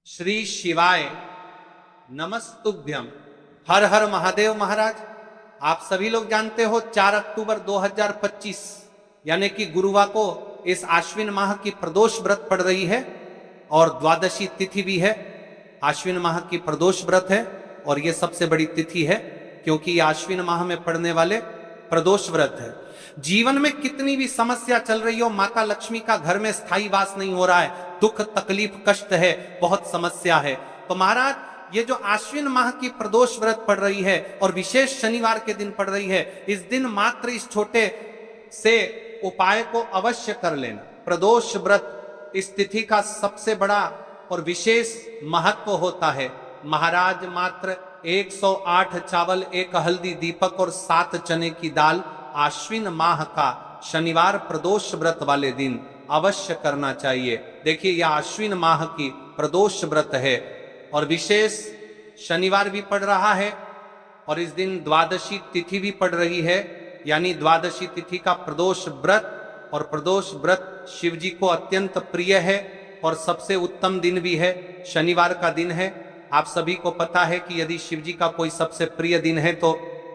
श्री शिवाय नमस्तुभ्यम। हर हर महादेव। महाराज आप सभी लोग जानते हो 4 अक्टूबर 2025 यानी कि गुरुवार को इस आश्विन माह की प्रदोष व्रत पड़ रही है और द्वादशी तिथि भी है। आश्विन माह की प्रदोष व्रत है और ये सबसे बड़ी तिथि है क्योंकि ये आश्विन माह में पड़ने वाले प्रदोष व्रत है। जीवन में कितनी भी समस्या चल रही हो, माता लक्ष्मी का घर में स्थायी वास नहीं हो रहा है, दुख तकलीफ कष्ट है, बहुत समस्या है, तो महाराज ये जो आश्विन माह की प्रदोष व्रत पड़ रही है और विशेष शनिवार के दिन पड़ रही है, इस दिन मात्र इस छोटे से उपाय को अवश्य कर लेना। प्रदोष व्रत इस तिथि का सबसे बड़ा और विशेष महत्व होता है। महाराज मात्र 108 चावल, 1 हल्दी दीपक और 7 चने की दाल आश्विन माह का शनिवार प्रदोष व्रत वाले दिन अवश्य करना चाहिए। देखिए यह आश्विन माह की प्रदोष व्रत है और विशेष शनिवार भी पड़ रहा है और इस दिन द्वादशी तिथि भी पड़ रही है, यानी द्वादशी तिथि का प्रदोष व्रत। और प्रदोष व्रत शिव जी को अत्यंत प्रिय है और सबसे उत्तम दिन भी है, शनिवार का दिन है। आप सभी को पता है कि यदि शिव जी का कोई सबसे प्रिय दिन है तो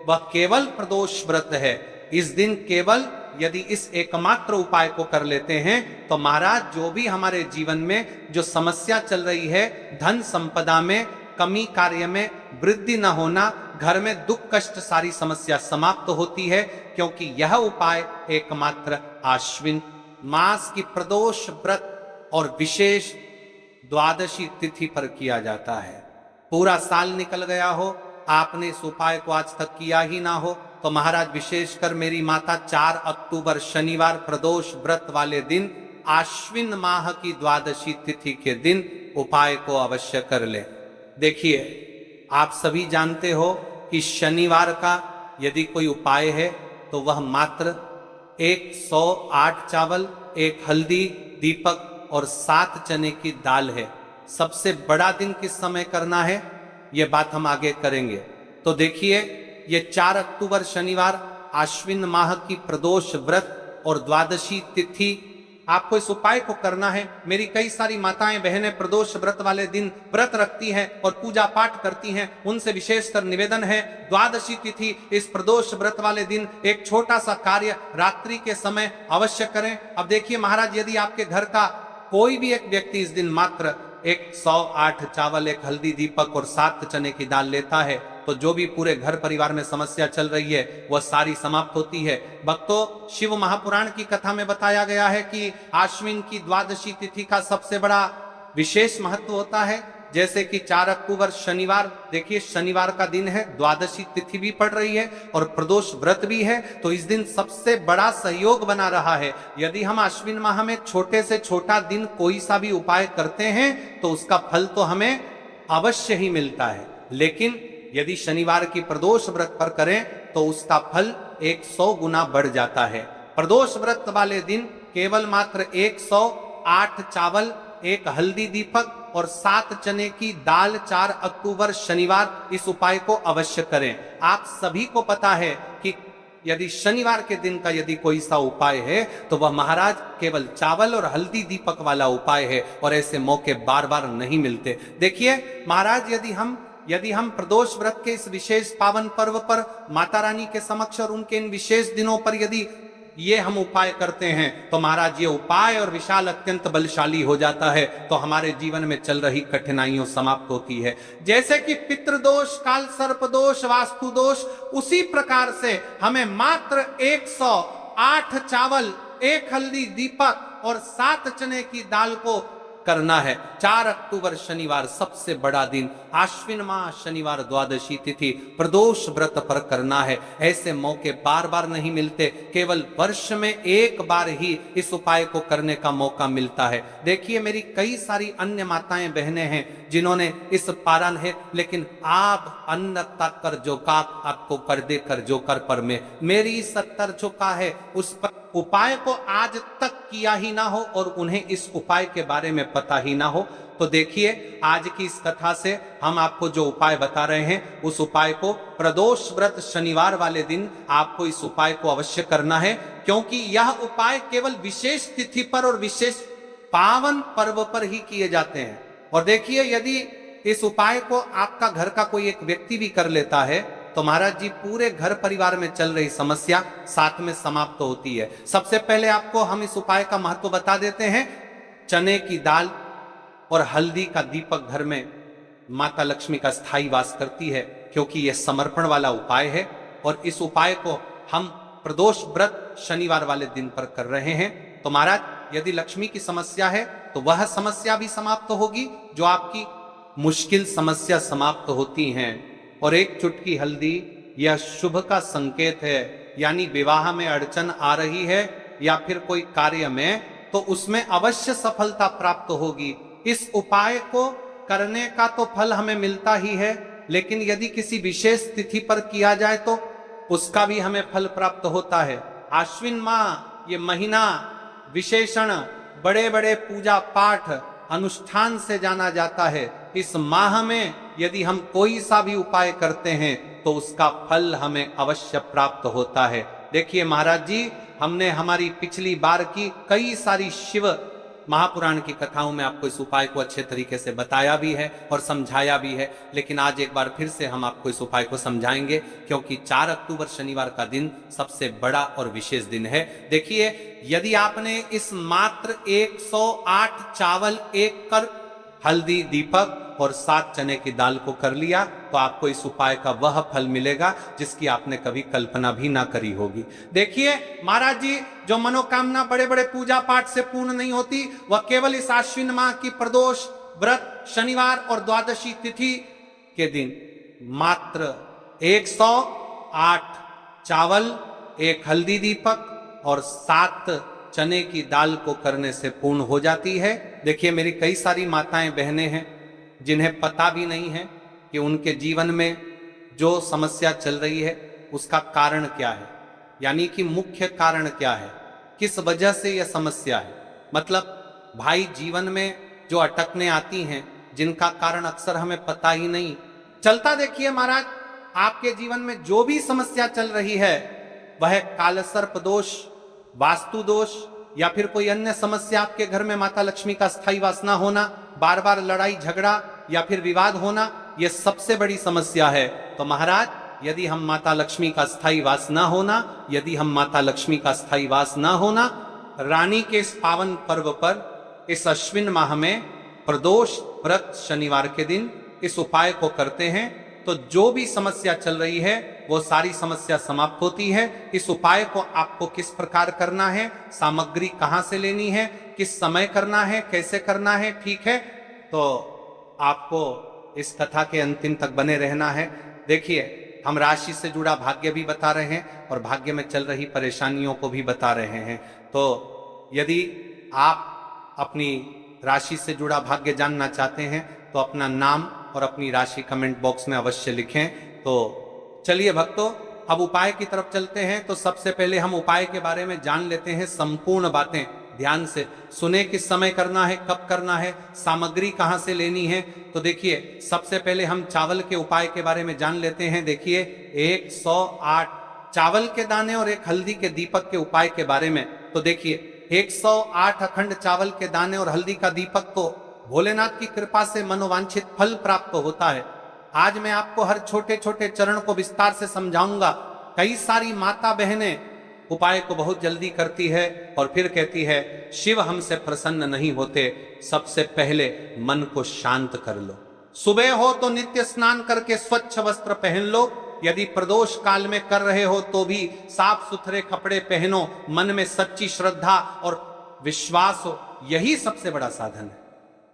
वह केवल प्रदोष व्रत है। इस दिन केवल यदि इस एकमात्र उपाय को कर लेते हैं तो महाराज जो भी हमारे जीवन में जो समस्या चल रही है, धन संपदा में कमी, कार्य में वृद्धि न होना, घर में दुख कष्ट, सारी समस्या समाप्त होती है क्योंकि यह उपाय एकमात्र आश्विन मास की प्रदोष व्रत और विशेष द्वादशी तिथि पर किया जाता है। पूरा साल निकल गया हो, आपने इस उपाय को आज तक किया ही ना हो तो महाराज विशेषकर मेरी माता 4 अक्टूबर शनिवार प्रदोष व्रत वाले दिन आश्विन माह की द्वादशी तिथि के दिन उपाय को अवश्य कर ले। देखिए आप सभी जानते हो कि शनिवार का यदि कोई उपाय है तो वह मात्र 108 चावल, 1 हल्दी दीपक और 7 चने की दाल है। सबसे बड़ा दिन किस समय करना है ये बात हम आगे करेंगे। तो देखिए ये 4 अक्टूबर शनिवार आश्विन माह की प्रदोष व्रत और द्वादशी तिथि आपको इस उपाय को करना है। मेरी कई सारी माताएं बहनें प्रदोष व्रत वाले दिन व्रत रखती हैं और पूजा पाठ करती हैं, उनसे विशेषकर निवेदन है द्वादशी तिथि इस प्रदोष व्रत वाले दिन एक छोटा सा कार्य रात्रि के समय अवश्य करें। अब देखिए महाराज यदि आपके घर का कोई भी एक व्यक्ति इस दिन मात्र 108 चावल, 1 हल्दी दीपक और 7 चने की दाल लेता है तो जो भी पूरे घर परिवार में समस्या चल रही है वह सारी समाप्त होती है। भक्तों, शिव महापुराण की कथा में बताया गया है कि आश्विन की द्वादशी तिथि का सबसे बड़ा विशेष महत्व होता है। जैसे कि 4 अक्टूबर शनिवार, देखिए शनिवार का दिन है, द्वादशी तिथि भी पड़ रही है और प्रदोष व्रत भी है, तो इस दिन सबसे बड़ा सहयोग बना रहा है। यदि हम आश्विन माह में छोटे से छोटा दिन कोई सा भी उपाय करते हैं तो उसका फल तो हमें अवश्य ही मिलता है, लेकिन यदि शनिवार की प्रदोष व्रत पर करें तो उसका फल 100 गुना बढ़ जाता है। प्रदोष व्रत वाले दिन केवल मात्र 108 चावल, 1 हल्दी दीपक और 7 चने की दाल 4 अक्टूबर शनिवार इस उपाय को अवश्य करें। आप सभी को पता है कि यदि शनिवार के दिन का यदि कोई सा उपाय है तो वह महाराज केवल चावल और हल्दी दीपक वाला उपाय है और ऐसे मौके बार बार नहीं मिलते। देखिए महाराज यदि हम प्रदोष व्रत के इस विशेष पावन पर्व पर माता रानी के समक्ष और उनके इन विशेष दिनों पर यदि ये हम उपाय करते हैं तो महाराज ये उपाय और विशाल अत्यंत बलशाली हो जाता है, तो हमारे जीवन में चल रही कठिनाइयों समाप्त होती है। जैसे कि पितृदोष, काल सर्प दोष, वास्तु दोष, उसी प्रकार से हमें मात्र 108 चावल, 1 हल्दी दीपक और 7 चने की दाल को करना है। 4 अक्टूबर शनिवार सबसे बड़ा दिन, आश्विन माह शनिवार द्वादशी तिथि प्रदोष व्रत पर करना है। ऐसे मौके बार बार नहीं मिलते, केवल वर्ष में एक बार ही इस उपाय को करने का मौका मिलता है। देखिए मेरी कई सारी अन्य माताएं बहनें हैं जिन्होंने इस पारण है, लेकिन आप अन्न तक कर जो का आपको कर दे कर जो कर पर में मेरी 70 चुका है, उस पर उपाय को आज तक किया ही ना हो और उन्हें इस उपाय के बारे में पता ही ना हो। तो देखिए आज की इस कथा से हम आपको जो उपाय बता रहे हैं उस उपाय को प्रदोष व्रत शनिवार वाले दिन आपको इस उपाय को अवश्य करना है, क्योंकि यह उपाय केवल विशेष तिथि पर और विशेष पावन पर्व पर ही किए जाते हैं और देखिए, यदि इस उपाय को आपका घर का कोई एक व्यक्ति भी कर लेता है तो महाराज जी पूरे घर परिवार में चल रही समस्या साथ में समाप्त होती है। सबसे पहले आपको हम इस उपाय का महत्व बता देते हैं। चने की दाल और हल्दी का दीपक घर में माता लक्ष्मी का स्थायी वास करती है, क्योंकि यह समर्पण वाला उपाय है। और इस उपाय को हम प्रदोष व्रत शनिवार वाले दिन पर कर रहे हैं। तो महाराज, यदि लक्ष्मी की समस्या है तो वह समस्या भी समाप्त होगी, जो आपकी मुश्किल समस्या समाप्त होती हैं। और एक चुटकी हल्दी यह शुभ का संकेत है, यानी विवाह में अड़चन आ रही है या फिर कोई कार्य में, तो उसमें अवश्य सफलता प्राप्त होगी। इस उपाय को करने का तो फल हमें मिलता ही है, लेकिन यदि किसी विशेष तिथि पर किया जाए तो उसका भी हमें फल प्राप्त होता है। आश्विन माह ये महीना विशेषण बड़े बड़े पूजा पाठ अनुष्ठान से जाना जाता है। इस माह में यदि हम कोई सा भी उपाय करते हैं तो उसका फल हमें अवश्य प्राप्त होता है। देखिए महाराज जी, हमने हमारी पिछली बार की कई सारी शिव महापुराण की कथाओं में आपको इस उपाय को अच्छे तरीके से बताया भी है और समझाया भी है, लेकिन आज एक बार फिर से हम आपको इस उपाय को समझाएंगे, क्योंकि 4 अक्टूबर शनिवार का दिन सबसे बड़ा और विशेष दिन है। देखिए, यदि आपने इस मात्र 108 चावल, 1 कर हल्दी, दीपक और 7 चने की दाल को कर लिया तो आपको इस उपाय का वह फल मिलेगा जिसकी आपने कभी कल्पना भी ना करी होगी। देखिए महाराज जी, जो मनोकामना बड़े बड़े पूजा पाठ से पूर्ण नहीं होती, वह केवल इस आश्विन माह की प्रदोष व्रत शनिवार और द्वादशी तिथि के दिन मात्र 108 चावल, 1 हल्दी दीपक और 7 चने की दाल को करने से पूर्ण हो जाती है। देखिए, मेरी कई सारी माताएं बहनें हैं जिन्हें पता भी नहीं है कि उनके जीवन में जो समस्या चल रही है उसका कारण क्या है, यानी कि मुख्य कारण क्या है, किस वजह से यह समस्या है। मतलब भाई, जीवन में जो अटकने आती हैं जिनका कारण अक्सर हमें पता ही नहीं चलता। देखिए महाराज, आपके जीवन में जो भी समस्या चल रही है वह कालसर्प दोष, वास्तु दोष या फिर कोई अन्य समस्या, आपके घर में माता लक्ष्मी का स्थायी वास ना होना, बार बार लड़ाई झगड़ा या फिर विवाद होना, यह सबसे बड़ी समस्या है। तो महाराज, यदि हम माता लक्ष्मी का स्थायी वास ना होना, यदि हम माता लक्ष्मी का स्थायी वास ना होना, रानी के इस पावन पर्व पर इस अश्विन माह में प्रदोष व्रत शनिवार के दिन इस उपाय को करते हैं तो जो भी समस्या चल रही है वो सारी समस्या समाप्त होती है। इस उपाय को आपको किस प्रकार करना है, सामग्री कहां से लेनी है, किस समय करना है, कैसे करना है, ठीक है, तो आपको इस कथा के अंतिम तक बने रहना है। देखिए, हम राशि से जुड़ा भाग्य भी बता रहे हैं और भाग्य में चल रही परेशानियों को भी बता रहे हैं। तो यदि आप अपनी राशि से जुड़ा भाग्य जानना चाहते हैं तो अपना नाम और अपनी राशि कमेंट बॉक्स में अवश्य लिखें। तो चलिए भक्तों, अब उपाय की तरफ चलते हैं। तो सबसे पहले हम उपाय के बारे में जान लेते हैं, संपूर्ण बातें ध्यान से सुने, किस समय करना है, कब करना है, सामग्री कहां से लेनी है। तो देखिए, सबसे पहले हम चावल के उपाय के बारे में जान लेते हैं। देखिए, 108 चावल के दाने और 1 हल्दी के दीपक के उपाय के बारे में। तो देखिए, 108 अखंड चावल के दाने और हल्दी का दीपक को भोलेनाथ की कृपा से मनोवांछित फल प्राप्त होता है। आज मैं आपको हर छोटे छोटे चरण को विस्तार से समझाऊंगा। कई सारी माता बहनें उपाय को बहुत जल्दी करती है और फिर कहती है शिव हमसे प्रसन्न नहीं होते। सबसे पहले मन को शांत कर लो। सुबह हो तो नित्य स्नान करके स्वच्छ वस्त्र पहन लो। यदि प्रदोष काल में कर रहे हो तो भी साफ सुथरे कपड़े पहनो। मन में सच्ची श्रद्धा और विश्वास हो, यही सबसे बड़ा साधन है।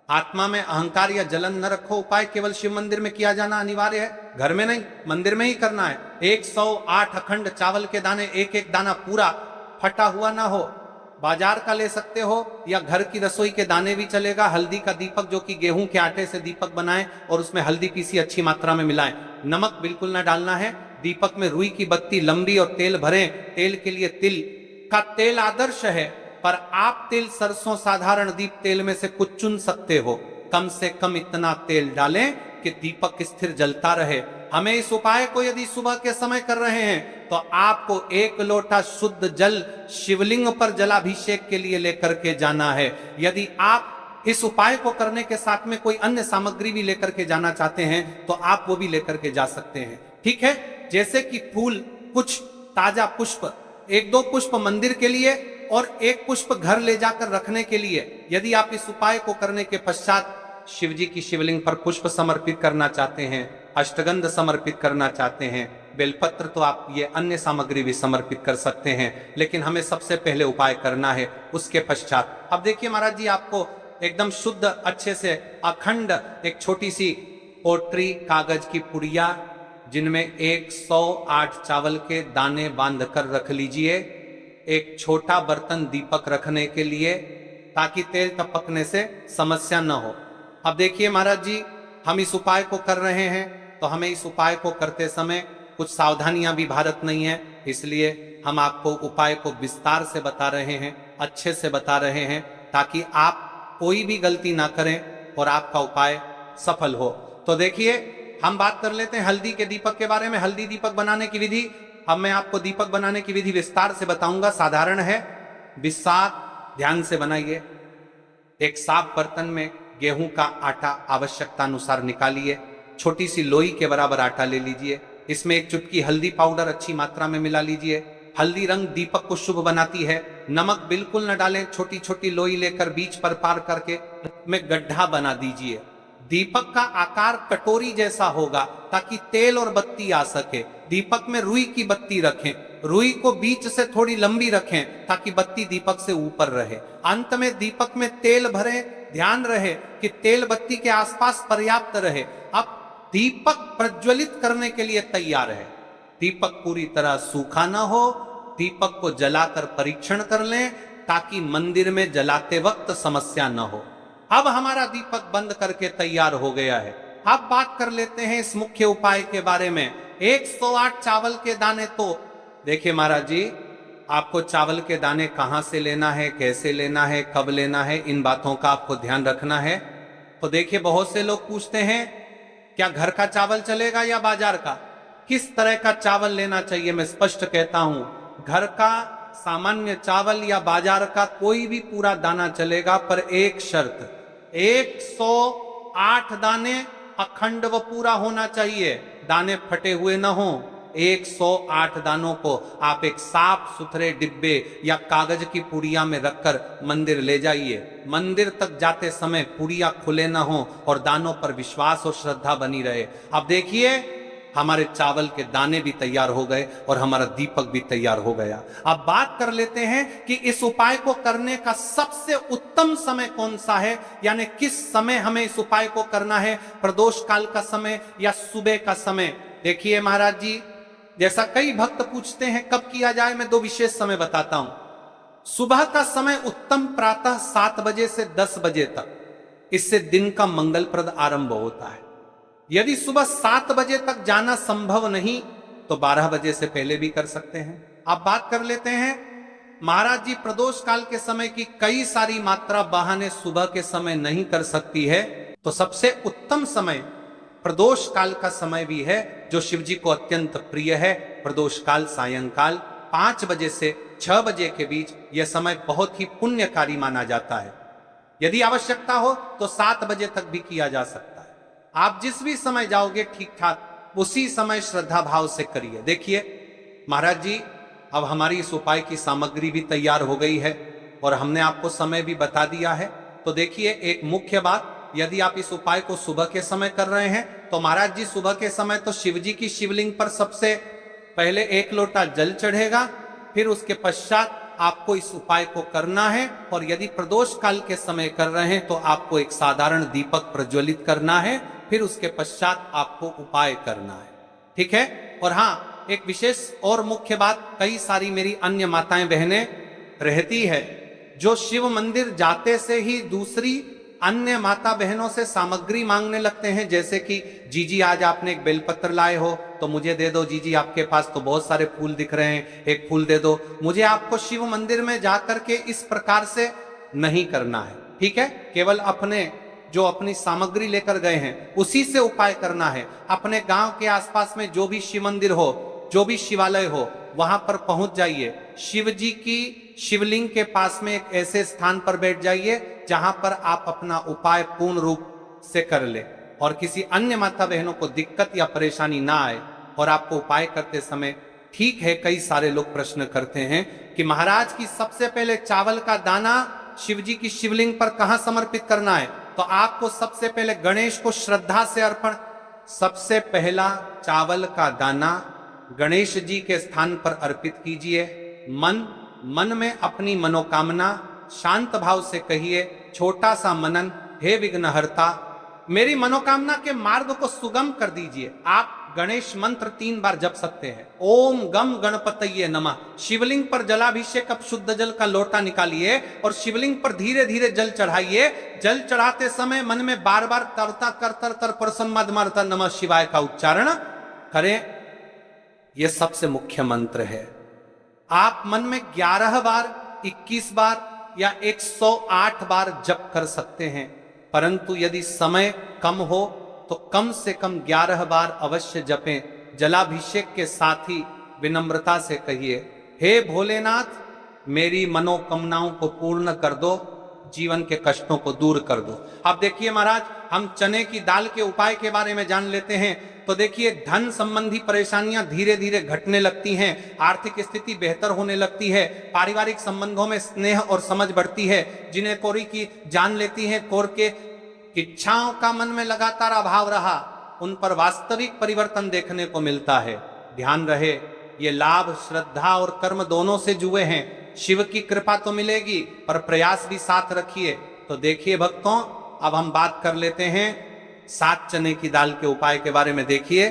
आत्मा में अहंकार या जलन न रखो। उपाय केवल शिव मंदिर में किया जाना अनिवार्य है, घर में नहीं, मंदिर में ही करना है। 108 अखंड चावल के दाने, एक एक दाना पूरा फटा हुआ ना हो। बाजार का ले सकते हो या घर की रसोई के दाने भी चलेगा। हल्दी का दीपक, जो कि गेहूं के आटे से दीपक बनाएं और उसमें हल्दी पीसी अच्छी मात्रा में मिलाएं। नमक बिल्कुल ना डालना है। दीपक में रुई की बत्ती लंबी और तेल भरें। तेल के लिए तिल का तेल आदर्श है, पर आप तिल, सरसों, साधारण दीप तेल में से कुछ चुन सकते हो। कम से कम इतना तेल डालें कि दीपक स्थिर जलता रहे। हमें इस उपाय को यदि सुबह के समय कर रहे हैं तो आपको 1 लोटा शुद्ध जल शिवलिंग पर जलाभिषेक के लिए लेकर के जाना है। यदि आप इस उपाय को करने के साथ में कोई अन्य सामग्री भी लेकर के जाना चाहते हैं तो आप वो भी लेकर के जा सकते हैं। ठीक है, जैसे कि फूल, कुछ ताजा पुष्प, एक दो पुष्प मंदिर के लिए और एक पुष्प घर ले जाकर रखने के लिए। यदि आप इस उपाय को करने के पश्चात शिव जी की शिवलिंग पर पुष्प समर्पित करना चाहते हैं, अष्टगंध समर्पित करना चाहते हैं, बेलपत्र, तो आप ये अन्य सामग्री भी समर्पित कर सकते हैं, लेकिन हमें सबसे पहले उपाय करना है उसके पश्चात। अब देखिए महाराज जी, आपको एकदम शुद्ध अच्छे से अखंड एक छोटी सी पोटरी कागज की पुड़िया जिनमें 108 चावल के दाने बांध कर रख लीजिए। एक छोटा बर्तन दीपक रखने के लिए, ताकि तेल टपकने से समस्या न हो। अब देखिए महाराज जी, हम इस उपाय को कर रहे हैं तो हमें इस उपाय को करते समय कुछ सावधानियां भी भारत नहीं है, इसलिए हम आपको उपाय को विस्तार से बता रहे हैं, अच्छे से बता रहे हैं, ताकि आप कोई भी गलती ना करें और आपका उपाय सफल हो। तो देखिए, हम बात कर लेते हैं हल्दी के दीपक के बारे में। हल्दी दीपक बनाने की विधि, अब मैं आपको दीपक बनाने की विधि विस्तार से बताऊंगा। साधारण है, विस्तार ध्यान से बनाइए। एक साफ बर्तन में गेहूं का आटा आवश्यकता अनुसार निकालिए। छोटी सी लोई के बराबर आटा ले लीजिए। इसमें एक चुटकी हल्दी पाउडर अच्छी मात्रा में मिला लीजिए। हल्दी रंग दीपक को शुभ बनाती है। नमक बिल्कुल न डालें। छोटी छोटी लोई लेकर बीच पर पार करके में गड्ढा बना दीजिए। दीपक का आकार कटोरी जैसा होगा, ताकि तेल और बत्ती आ सके। दीपक में रुई की बत्ती रखें। रुई को बीच से थोड़ी लंबी रखें, ताकि बत्ती दीपक से ऊपर रहे। अंत में दीपक में तेल भरें। ध्यान रहे कि तेल बत्ती के आसपास पर्याप्त रहे। अब दीपक प्रज्वलित करने के लिए तैयार है। दीपक पूरी तरह सूखा ना हो। दीपक को जलाकर परीक्षण कर लें, ताकि मंदिर में जलाते वक्त समस्या न हो। अब हमारा दीपक बंद करके तैयार हो गया है। अब बात कर लेते हैं इस मुख्य उपाय के बारे में। 108 चावल के दाने, तो देखिए महाराज जी, आपको चावल के दाने कहां से लेना है, कैसे लेना है, कब लेना है, इन बातों का आपको ध्यान रखना है। तो देखिए, बहुत से लोग पूछते हैं क्या घर का चावल चलेगा या बाजार का, किस तरह का चावल लेना चाहिए। मैं स्पष्ट कहता हूं, घर का सामान्य चावल या बाजार का कोई भी पूरा दाना चलेगा, पर एक शर्त, 108 दाने अखंड व पूरा होना चाहिए। दाने फटे हुए न हो। 108 दानों को आप एक साफ सुथरे डिब्बे या कागज की पुड़िया में रखकर मंदिर ले जाइए। मंदिर तक जाते समय पुड़िया खुले न हो और दानों पर विश्वास और श्रद्धा बनी रहे। अब देखिए, हमारे चावल के दाने भी तैयार हो गए और हमारा दीपक भी तैयार हो गया। अब बात कर लेते हैं कि इस उपाय को करने का सबसे उत्तम समय कौन सा है, यानी किस समय हमें इस उपाय को करना है, प्रदोष काल का समय या सुबह का समय। देखिए महाराज जी, जैसा कई भक्त पूछते हैं कब किया जाए, मैं 2 विशेष समय बताता हूं। सुबह का समय उत्तम, प्रातः 7 बजे से 10 बजे तक। इससे दिन का मंगलप्रद आरंभ होता है। यदि सुबह 7 बजे तक जाना संभव नहीं तो 12 बजे से पहले भी कर सकते हैं। अब बात कर लेते हैं महाराज जी, प्रदोष काल के समय की कई सारी मात्रा बहाने सुबह के समय नहीं कर सकती है, तो सबसे उत्तम समय प्रदोष काल का समय भी है, जो शिव जी को अत्यंत प्रिय है। प्रदोष काल सायंकाल 5 बजे से 6 बजे के बीच यह समय बहुत ही पुण्यकारी माना जाता है। यदि आवश्यकता हो तो 7 बजे तक भी किया जा सकता है। आप जिस भी समय जाओगे ठीक ठाक उसी समय श्रद्धा भाव से करिए। देखिए महाराज जी, अब हमारी इस उपाय की सामग्री भी तैयार हो गई है और हमने आपको समय भी बता दिया है। तो देखिए, एक मुख्य बात, यदि आप इस उपाय को सुबह के समय कर रहे हैं तो महाराज जी सुबह के समय तो शिव जी की शिवलिंग पर सबसे पहले 1 लोटा जल चढ़ेगा, फिर उसके पश्चात आपको इस उपाय को करना है। और यदि प्रदोष काल के समय कर रहे हैं तो आपको एक साधारण दीपक प्रज्वलित करना है, फिर उसके पश्चात आपको उपाय करना है। ठीक है। और हाँ, एक विशेष और मुख्य बात, कई सारी मेरी अन्य माताएं बहनें रहती है जो शिव मंदिर जाते से ही दूसरी अन्य माता बहनों से सामग्री मांगने लगते हैं, जैसे कि जीजी आज आपने एक बेलपत्र लाए हो तो मुझे दे दो। जीजी आपके पास तो बहुत सारे फूल दिख रहे हैं, एक फूल दे दो मुझे। आपको शिव मंदिर में जाकर के इस प्रकार से नहीं करना है। ठीक है। केवल अपने जो अपनी सामग्री लेकर गए हैं उसी से उपाय करना है। अपने गांव के आसपास में जो भी शिव मंदिर हो, जो भी शिवालय हो, वहां पर पहुंच जाइए। शिव जी की शिवलिंग के पास में एक ऐसे स्थान पर बैठ जाइए जहां पर आप अपना उपाय पूर्ण रूप से कर ले और किसी अन्य माता बहनों को दिक्कत या परेशानी ना आए। और आपको उपाय करते समय, ठीक है, कई सारे लोग प्रश्न करते हैं कि महाराज की सबसे पहले चावल का दाना शिव जी की शिवलिंग पर कहां समर्पित करना है? तो आपको सबसे पहले गणेश को श्रद्धा से अर्पण, सबसे पहला चावल का दाना गणेश जी के स्थान पर अर्पित कीजिए। मन में अपनी मनोकामना शांत भाव से कहिए, छोटा सा मनन, हे विघ्नहर्ता मेरी मनोकामना के मार्ग को सुगम कर दीजिए। आप गणेश मंत्र 3 बार जप सकते हैं। ओम गम गणपतये नमः। शिवलिंग पर जलाभिषेक, अब शुद्ध जल का लोटा निकालिए और शिवलिंग पर धीरे धीरे जल चढ़ाइए। जल चढ़ाते समय मन में बार बार तरता कर प्रसन्नमार्ता नमः शिवाय का उच्चारण करें। यह सबसे मुख्य मंत्र है। आप मन में 11 बार, 21 बार या 108 बार जप कर सकते हैं, परंतु यदि समय कम हो तो कम से कम 11 बार अवश्य जपें। जलाभिषेक के साथ ही विनम्रता से कहिए, हे भोलेनाथ मेरी मनोकामनाओं को पूर्ण कर दो, जीवन के कष्टों को दूर कर दो। अब देखिए महाराज, हम चने की दाल के उपाय के बारे में जान लेते हैं। तो देखिए, धन संबंधी परेशानियां धीरे धीरे घटने लगती हैं, आर्थिक स्थिति बेहतर होने लगती है, पारिवारिक संबंधों में स्नेह और समझ बढ़ती है। जिन्हें कोरी की जान लेती है, कोर के इच्छाओं का मन में लगातार अभाव रहा, उन पर वास्तविक परिवर्तन देखने को मिलता है। ध्यान रहे, ये लाभ श्रद्धा और कर्म दोनों से जुड़े हैं। शिव की कृपा तो मिलेगी, पर प्रयास भी साथ रखिए। तो देखिए भक्तों, अब हम बात कर लेते हैं 7 चने की दाल के उपाय के बारे में। देखिए,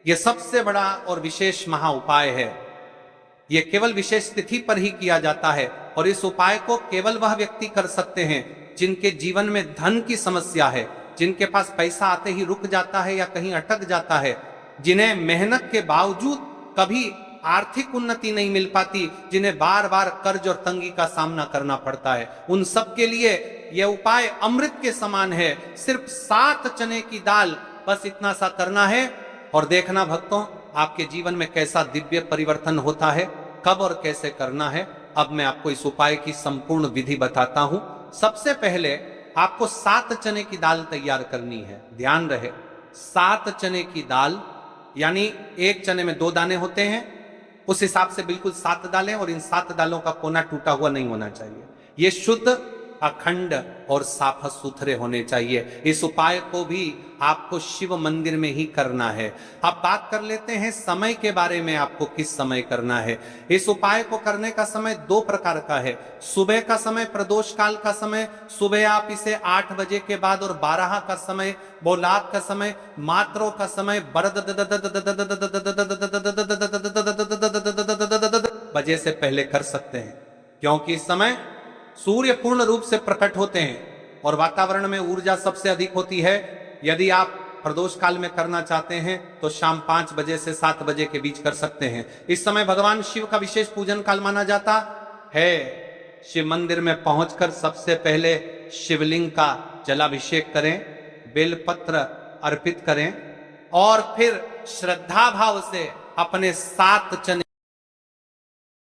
यह सबसे बड़ा और विशेष महा उपाय है। यह केवल विशेष तिथि पर ही किया जाता है और इस उपाय को केवल वह व्यक्ति कर सकते हैं जिनके जीवन में धन की समस्या है, जिनके पास पैसा आते ही रुक जाता है या कहीं अटक जाता है, जिन्हें मेहनत के बावजूद कभी आर्थिक उन्नति नहीं मिल पाती, जिन्हें बार बार कर्ज और तंगी का सामना करना पड़ता है। उन सब के लिए यह उपाय अमृत के समान है। सिर्फ 7 चने की दाल, बस इतना सा करना है और देखना भक्तों, आपके जीवन में कैसा दिव्य परिवर्तन होता है। कब और कैसे करना है, अब मैं आपको इस उपाय की संपूर्ण विधि बताता हूं। सबसे पहले आपको 7 चने की दाल तैयार करनी है। ध्यान रहे, 7 चने की दाल, यानी एक चने में 2 दाने होते हैं, उस हिसाब से बिल्कुल 7 दालें, और इन 7 दालों का कोना टूटा हुआ नहीं होना चाहिए। ये शुद्ध, अखंड और साफ सुथरे होने चाहिए। इस उपाय को भी आपको शिव मंदिर में ही करना है। अब बात कर लेते हैं समय के बारे में, आपको किस समय करना है। इस उपाय को करने का समय 2 प्रकार का है। सुबह का समय, प्रदोष काल का समय, सुबह आप इसे 8 बजे के बाद, और 12 का समय, बोलात का समय, मात्रों का समय बजे से पहले कर सकते हैं, क्योंकि इस समय सूर्य पूर्ण रूप से प्रकट होते हैं और वातावरण में ऊर्जा सबसे अधिक होती है। यदि आप प्रदोष काल में करना चाहते हैं तो शाम 5 बजे से 7 बजे के बीच कर सकते हैं। इस समय भगवान शिव का विशेष पूजन काल माना जाता है। शिव मंदिर में पहुंचकर सबसे पहले शिवलिंग का जलाभिषेक करें, बेलपत्र अर्पित करें और फिर श्रद्धा भाव से अपने 7 चने